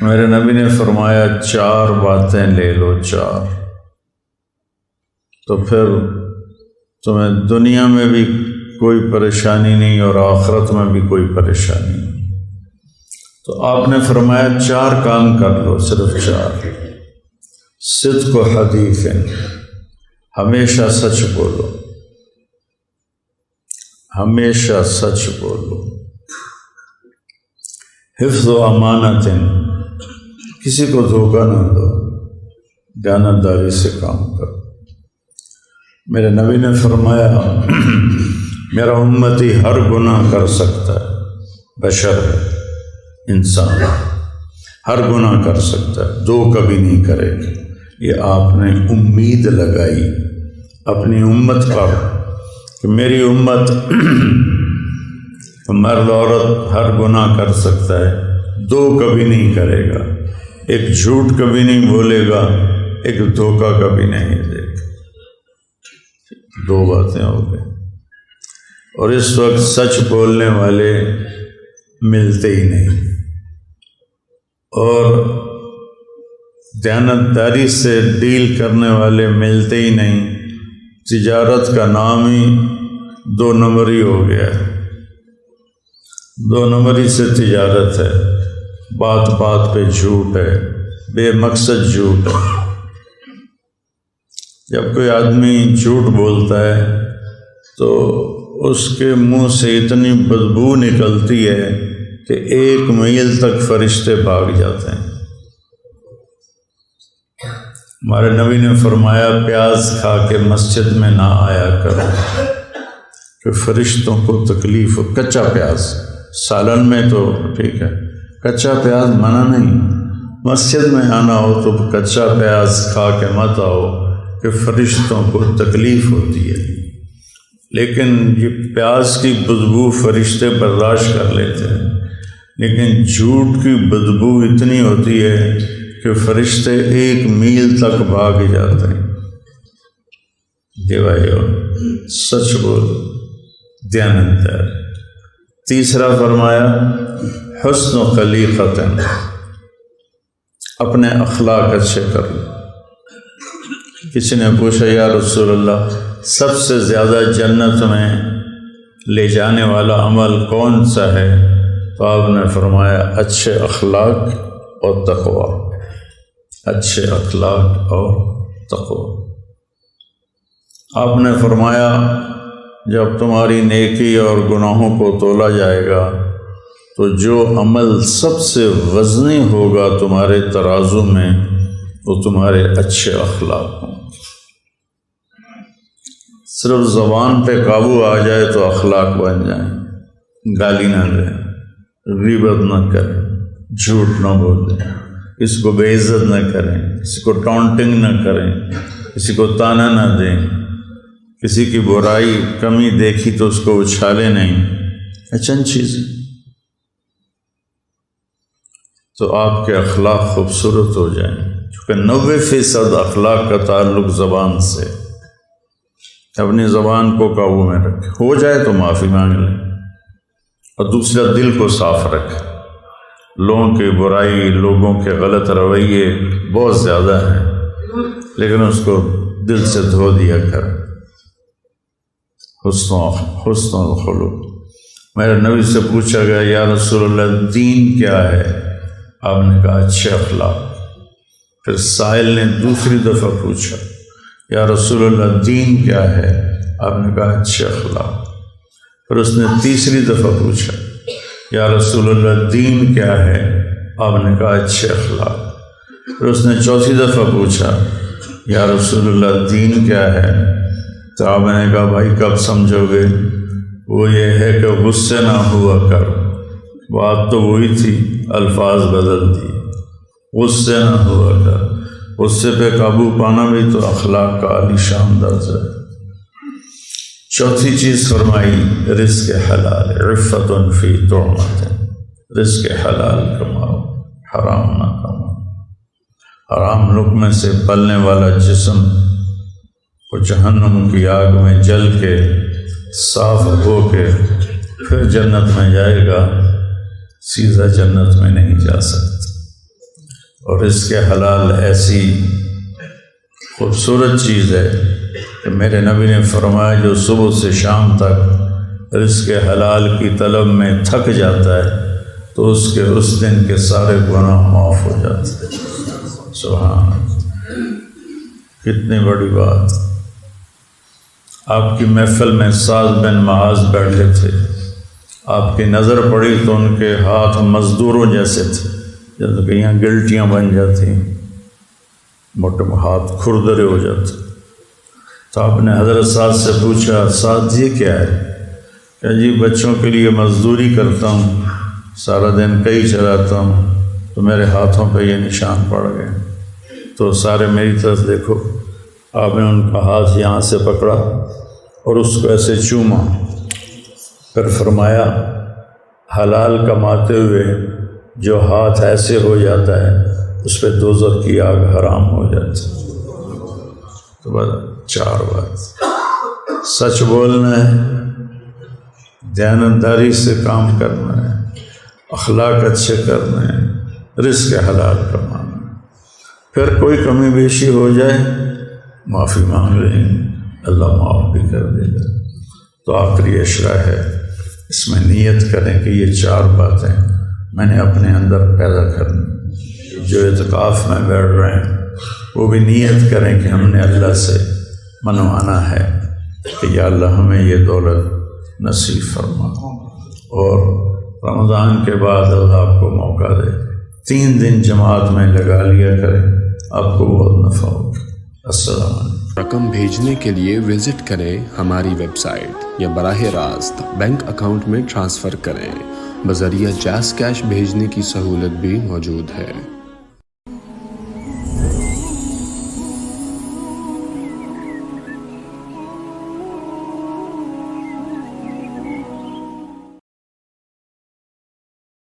میرے نبی نے فرمایا 4 باتیں لے لو، 4، تو پھر تمہیں دنیا میں بھی کوئی پریشانی نہیں اور آخرت میں بھی کوئی پریشانی نہیں۔ تو آپ نے فرمایا 4 کام کر لو، صرف 4۔ صدق و حدیث، ہمیشہ سچ بولو، ہمیشہ سچ بولو۔ حفظ و امانت، کسی کو دھوکہ نہ دو، دیانتداری سے کام کرو۔ میرے نبی نے فرمایا میرا امتی ہر گناہ کر سکتا ہے، بشر ہے، انسان ہر گناہ کر سکتا ہے، 2 کبھی نہیں کرے گا۔ یہ آپ نے امید لگائی اپنی امت پر کہ میری امت مرد عورت ہر گناہ کر سکتا ہے، 2 کبھی نہیں کرے گا، ایک جھوٹ کبھی نہیں بولے گا، ایک دھوکہ کبھی نہیں دے گا۔ 2 باتیں ہو گئی۔ اور اس وقت سچ بولنے والے ملتے ہی نہیں، اور دیانتداری سے ڈیل کرنے والے ملتے ہی نہیں۔ تجارت کا نام ہی 2 نمبری ہو گیا ہے، 2 نمبری سے تجارت ہے، بات بات پہ جھوٹ ہے، بے مقصد جھوٹ ہے۔ جب کوئی آدمی جھوٹ بولتا ہے تو اس کے منہ سے اتنی بدبو نکلتی ہے کہ 1 میل تک فرشتے بھاگ جاتے ہیں۔ ہمارے نبی نے فرمایا پیاز کھا کے مسجد میں نہ آیا کرو کہ فرشتوں کو تکلیف ہو۔ کچا پیاز، سالن میں تو ٹھیک ہے، کچا پیاز منع نہیں، مسجد میں آنا ہو تو کچا پیاز کھا کے مت آؤ کہ فرشتوں کو تکلیف ہوتی ہے۔ لیکن یہ پیاز کی بدبو فرشتے برداشت کر لیتے ہیں، لیکن جھوٹ کی بدبو اتنی ہوتی ہے کہ فرشتے 1 میل تک بھاگ جاتے ہیں۔ دیوائیو سچ بول، دیانتدار۔ تیسرا فرمایا حسن و خلیقت، اپنے اخلاق اچھے کر لو۔ کسی نے پوچھا یا رسول اللہ سب سے زیادہ جنت میں لے جانے والا عمل کون سا ہے؟ تو آپ نے فرمایا اچھے اخلاق اور تقوی، اچھے اخلاق اور تقوی۔ آپ نے فرمایا جب تمہاری نیکی اور گناہوں کو تولا جائے گا تو جو عمل سب سے وزنی ہوگا تمہارے ترازو میں وہ تمہارے اچھے اخلاق ہوں۔ صرف زبان پہ قابو آ جائے تو اخلاق بن جائیں، گالی نہ دیں، غیبت نہ کریں، جھوٹ نہ بولیں، کسی کو بے عزت نہ کریں، کسی کو ٹانٹنگ نہ کریں، کسی کو طعنہ نہ دیں، کسی کی برائی کمی دیکھی تو اس کو اچھالے نہیں، چند چیزیں تو آپ کے اخلاق خوبصورت ہو جائیں۔ کیونکہ 90% اخلاق کا تعلق زبان سے۔ اپنی زبان کو قابو میں رکھے، ہو جائے تو معافی مانگ لیں، اور دوسرا دل کو صاف رکھے۔ لوگوں کی برائی، لوگوں کے غلط رویے بہت زیادہ ہیں، لیکن اس کو دل سے دھو دیا کر۔ حسن الخلق۔ میرے نبی سے پوچھا گیا یا رسول اللہ دین کیا ہے؟ آپ نے کہا اچھے اخلاق۔ پھر سائل نے دوسری دفعہ پوچھا یا رسول اللہ دین کیا ہے؟ آپ نے کہا اچھے اخلاق۔ پھر اس نے تیسری دفعہ پوچھا یا رسول اللہ دین کیا ہے؟ آپ نے کہا اچھے اخلاق۔ پھر اس نے چوتھی دفعہ پوچھا یا رسول اللہ دین کیا ہے؟ تو آپ نے کہا بھائی کب سمجھو گے؟ وہ یہ ہے کہ غصے نہ ہوا کر۔ بات تو وہی تھی، الفاظ بدل دی۔ غصے نہ ہوا کر، غصے پہ قابو پانا بھی تو اخلاق کا عالی شان درجہ ہے۔ چوتھی چیز فرمائی رزق حلال، عفت فی طعمت، رزق حلال کماؤ، حرام نہ کماؤ۔ حرام لقمے سے پلنے والا جسم وہ جہنم کی آگ میں جل کے صاف ہو کے پھر جنت میں جائے گا، سیدھا جنت میں نہیں جا سکتا۔ اور رزق حلال ایسی خوبصورت چیز ہے کہ میرے نبی نے فرمایا جو صبح سے شام تک رزق حلال کی طلب میں تھک جاتا ہے تو اس دن کے سارے گناہ معاف ہو جاتے ہیں۔ سبحان اللہ، کتنی بڑی بات۔ آپ کی محفل میں سعد بن معاذ بیٹھے تھے، آپ کی نظر پڑی تو ان کے ہاتھ مزدوروں جیسے تھے، جیسے کہ یہاں گلٹیاں بن جاتی، موٹے ہاتھ کھردرے ہو جاتے۔ تو آپ نے حضرت سعد سے پوچھا، سعد یہ کیا ہے؟ کہ جی بچوں کے لیے مزدوری کرتا ہوں، سارا دن کئی چلاتا ہوں، تو میرے ہاتھوں پہ یہ نشان پڑ گئے۔ تو سارے میری طرف دیکھو۔ آپ نے ان کا ہاتھ یہاں سے پکڑا اور اس کو ایسے چوما، پھر فرمایا حلال کماتے ہوئے جو ہاتھ ایسے ہو جاتا ہے اس پہ دوزخ کی آگ حرام ہو جاتی۔ تو بس 4 بات، سچ بولنا ہے، دیانتداری سے کام کرنا ہے، اخلاق اچھے کرنا ہے، رزق حلال کمانا ہے۔ پھر کوئی کمی بیشی ہو جائے معافی مانگ لیں گے، اللہ معاف بھی کر دے گا۔ تو آخری اشرا ہے، اس میں نیت کریں کہ یہ 4 باتیں میں نے اپنے اندر پیدا کرنی۔ جو اعتکاف میں بیٹھ رہے ہیں وہ بھی نیت کریں کہ ہم نے اللہ سے منوانا ہے کہ یا اللہ ہمیں یہ دولت نصیب فرما، اور رمضان کے بعد اللہ آپ کو موقع دے 3 دن جماعت میں لگا لیا کریں، آپ کو بہت نفع ہوگا۔ السلام علیکم۔ رقم بھیجنے کے لیے وزٹ کریں ہماری ویب سائٹ یا براہ راست بینک اکاؤنٹ میں ٹرانسفر کریں۔ بذریعہ جاز کیش بھیجنے کی سہولت بھی موجود ہے۔